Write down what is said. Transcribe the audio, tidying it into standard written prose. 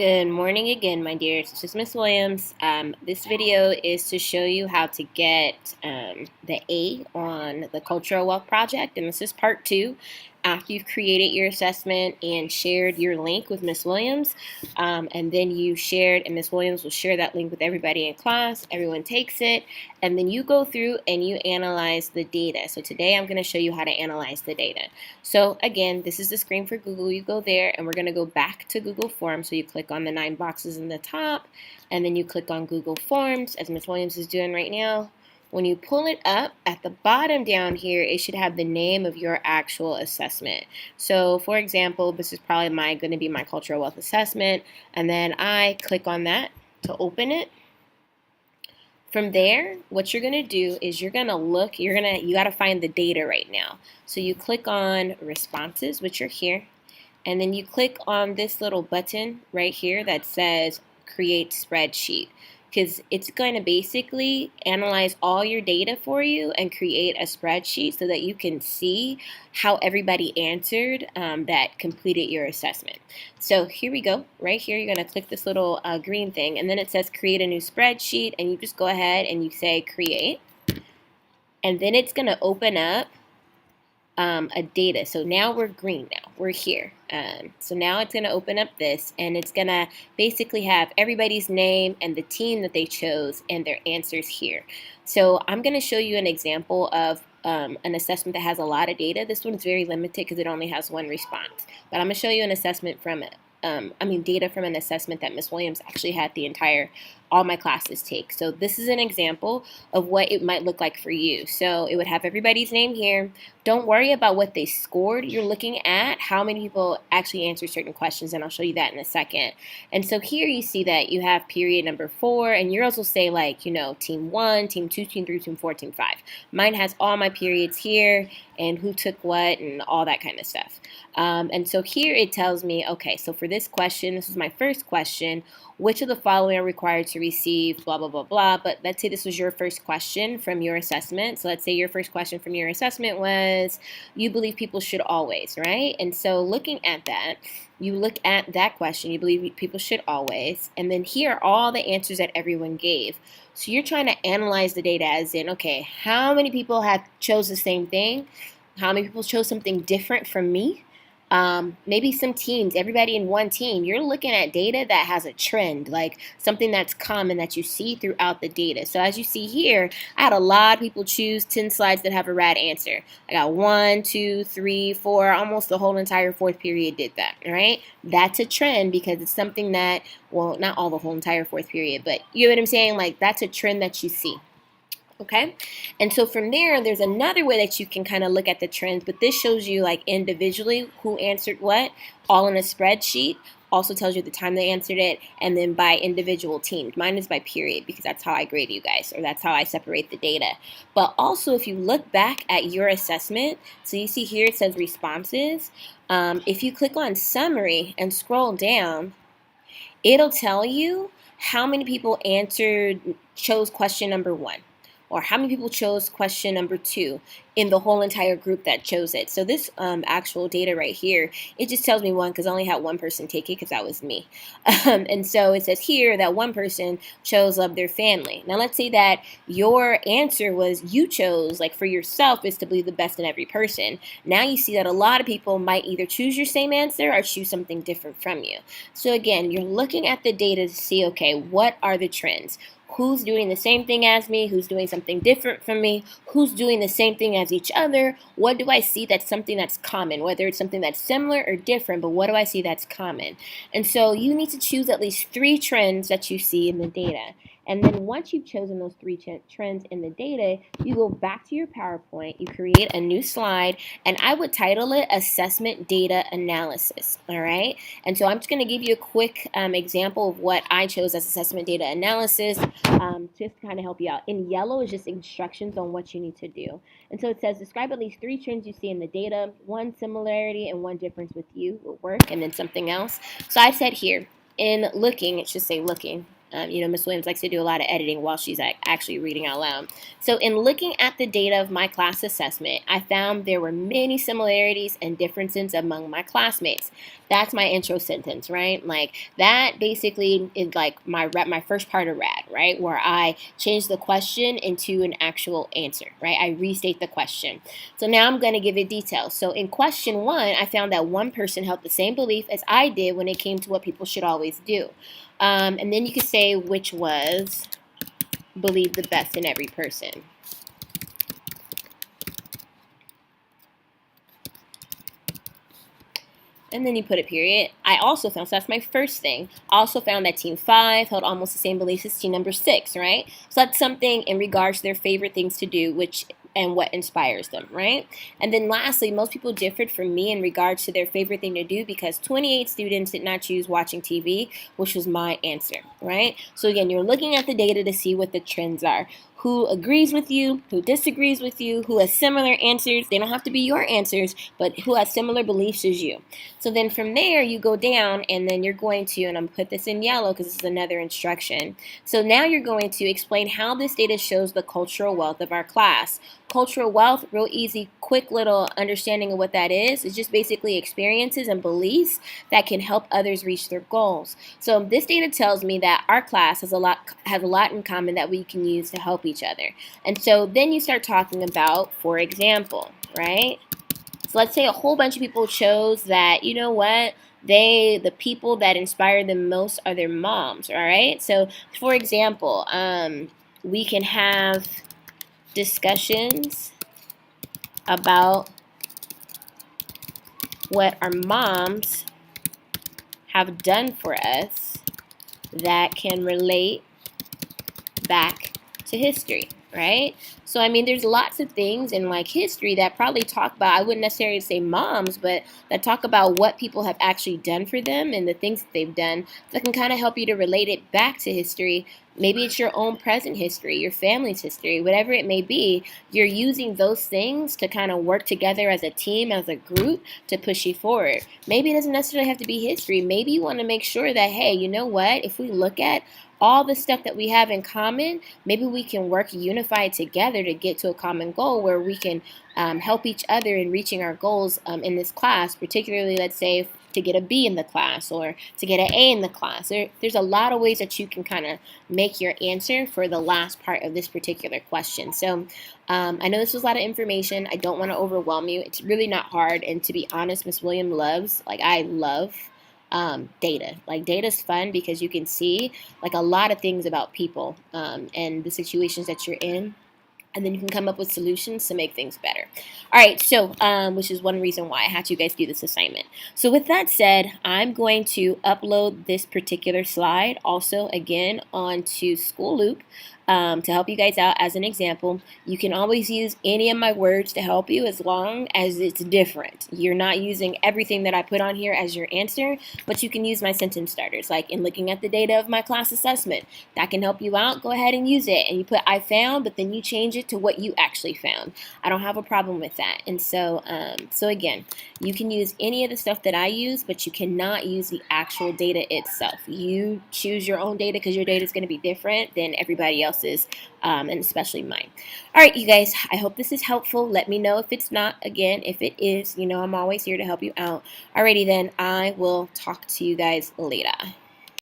Good morning again, my dears. It's just Miss Williams. This video is to show you how to get the A on the Cultural Wealth Project, and this is part 2. After you've created your assessment and shared your link with Miss Williams, and then you shared, and Miss Williams will share that link with everybody in class. Everyone takes it, and then you go through and you analyze the data. So today I'm going to show you how to analyze the data. So again, this is the screen for Google. You go there, and we're going to go back to Google Forms. So you click on the 9 boxes in the top, and then you click on Google Forms, as Miss Williams is doing right now. When you pull it up, at the bottom down here, it should have the name of your actual assessment. So for example, this is probably going to be my cultural wealth assessment, and then I click on that to open it. From there, what you're going to do is you're going to look, you got to find the data right now. So you click on responses, which are here, and then you click on this little button right here that says create spreadsheet, because it's going to basically analyze all your data for you and create a spreadsheet so that you can see how everybody answered that completed your assessment. So here we go. Right here, you're going to click this little green thing, and then it says create a new spreadsheet, and you just go ahead and you say create, and then it's going to open up a data. So now we're green now. We're here. So now it's going to open up this, and it's going to basically have everybody's name and the team that they chose and their answers here. So I'm going to show you an example of an assessment that has a lot of data. This one's very limited because it only has one response. But I'm going to show you an assessment from data from an assessment that Miss Williams actually had all my classes take. So this is an example of what it might look like for you. So it would have everybody's name here. Don't worry about what they scored. You're looking at how many people actually answer certain questions, and I'll show you that in a second. And so here you see that you have period number 4, and yours will say like, team 1, team 2, team 3, team 4, team 5. Mine has all my periods here and who took what and all that kind of stuff. And so here it tells me, okay, so for this question, this is my first question, which of the following are required to receive blah, blah, blah, blah. But let's say this was your first question from your assessment. So let's say your first question from your assessment was, you believe people should always, right? And so looking at that, you look at that question, you believe people should always, and then here are all the answers that everyone gave. So you're trying to analyze the data as in, okay, how many people have chose the same thing? How many people chose something different from me? Maybe some teams, everybody in one team, you're looking at data that has a trend, like something that's common that you see throughout the data. So as you see here, I had a lot of people choose 10 slides that have a right answer. I got 1, 2, 3, 4, almost the whole entire 4th period did that, right? That's a trend because it's something that, well, not all the whole entire 4th period, but you know what I'm saying? Like that's a trend that you see. Okay, and so from there's another way that you can kind of look at the trends, but this shows you like individually who answered what, all in a spreadsheet. Also tells you the time they answered it, and then by individual teams. Mine is by period because that's how I grade you guys, or that's how I separate the data. But also if you look back at your assessment, so you see here it says responses. If you click on summary and scroll down, it'll tell you how many people chose question number 1. Or how many people chose question number 2 in the whole entire group that chose it. So this actual data right here, it just tells me 1 because I only had 1 person take it because that was me. And so it says here that 1 person chose their family. Now let's say that your answer was you chose, like for yourself, is to believe the best in every person. Now you see that a lot of people might either choose your same answer or choose something different from you. So again, you're looking at the data to see, okay, what are the trends? Who's doing the same thing as me? Who's doing something different from me? Who's doing the same thing as each other? What do I see that's something that's common? Whether it's something that's similar or different, but what do I see that's common? And so you need to choose at least 3 trends that you see in the data. And then once you've chosen those 3 trends in the data, you go back to your PowerPoint, you create a new slide, and I would title it Assessment Data Analysis, all right? And so I'm just going to give you a quick example of what I chose as Assessment Data Analysis, just to kind of help you out. In yellow is just instructions on what you need to do. And so it says, describe at least 3 trends you see in the data, 1 similarity and 1 difference with you will work, and then something else. So I said here, in looking, it should say looking. Miss Williams likes to do a lot of editing while she's actually reading out loud. So in looking at the data of my class assessment, I found there were many similarities and differences among my classmates. That's my intro sentence, right? Like that basically is like my first part of RAD, right? Where I change the question into an actual answer, right? I restate the question. So now I'm going to give it details. So in question 1, I found that one person held the same belief as I did when it came to what people should always do. And then you could say which was believe the best in every person. And then you put a period. I also found, so that's my first thing. I also found that team 5 held almost the same beliefs as team number 6, right? So that's something in regards to their favorite things to do, which and what inspires them, right? And then lastly, most people differed from me in regards to their favorite thing to do because 28 students did not choose watching TV, which was my answer, right? So again, you're looking at the data to see what the trends are. Who agrees with you, who disagrees with you, who has similar answers. They don't have to be your answers, but who has similar beliefs as you. So then from there, you go down, and then you're going to, and I'm going to put this in yellow because this is another instruction. So now you're going to explain how this data shows the cultural wealth of our class. Cultural wealth, real easy, quick little understanding of what that is. It's just basically experiences and beliefs that can help others reach their goals. So this data tells me that our class has a lot in common that we can use to help each other. And so then you start talking about, for example, right? So let's say a whole bunch of people chose that, you know what, the people that inspire them most are their moms, all right? So for example, we can have discussions about what our moms have done for us that can relate back to history, right? So I mean, there's lots of things in like history that probably talk about, I wouldn't necessarily say moms, but that talk about what people have actually done for them and the things that they've done that can kind of help you to relate it back to history. Maybe it's your own present history, your family's history, whatever it may be. You're using those things to kind of work together as a team, as a group, to push you forward. Maybe it doesn't necessarily have to be history. Maybe you want to make sure that, hey, you know what? If we look at all the stuff that we have in common, maybe we can work unified together to get to a common goal where we can help each other in reaching our goals in this class, particularly, let's say, to get a B in the class or to get an A in the class. There's a lot of ways that you can kind of make your answer for the last part of this particular question. So I know this was a lot of information. I don't want to overwhelm you. It's really not hard. And to be honest, Miss Williams loves, like I love, data. Like data's fun because you can see like a lot of things about people and the situations that you're in. And then you can come up with solutions to make things better. All right, so which is one reason why I had you guys do this assignment. So with that said, I'm going to upload this particular slide also again onto School Loop to help you guys out as an example. You can always use any of my words to help you as long as it's different. You're not using everything that I put on here as your answer, but you can use my sentence starters. Like in looking at the data of my class assessment, that can help you out. Go ahead and use it. And you put I found, but then you change it to what you actually found. I don't have a problem with that. And so, so again, you can use any of the stuff that I use, but you cannot use the actual data itself. You choose your own data because your data is going to be different than everybody else's, and especially mine. All right, you guys, I hope this is helpful. Let me know if it's not. Again, if it is, you know I'm always here to help you out. Alrighty then, I will talk to you guys later.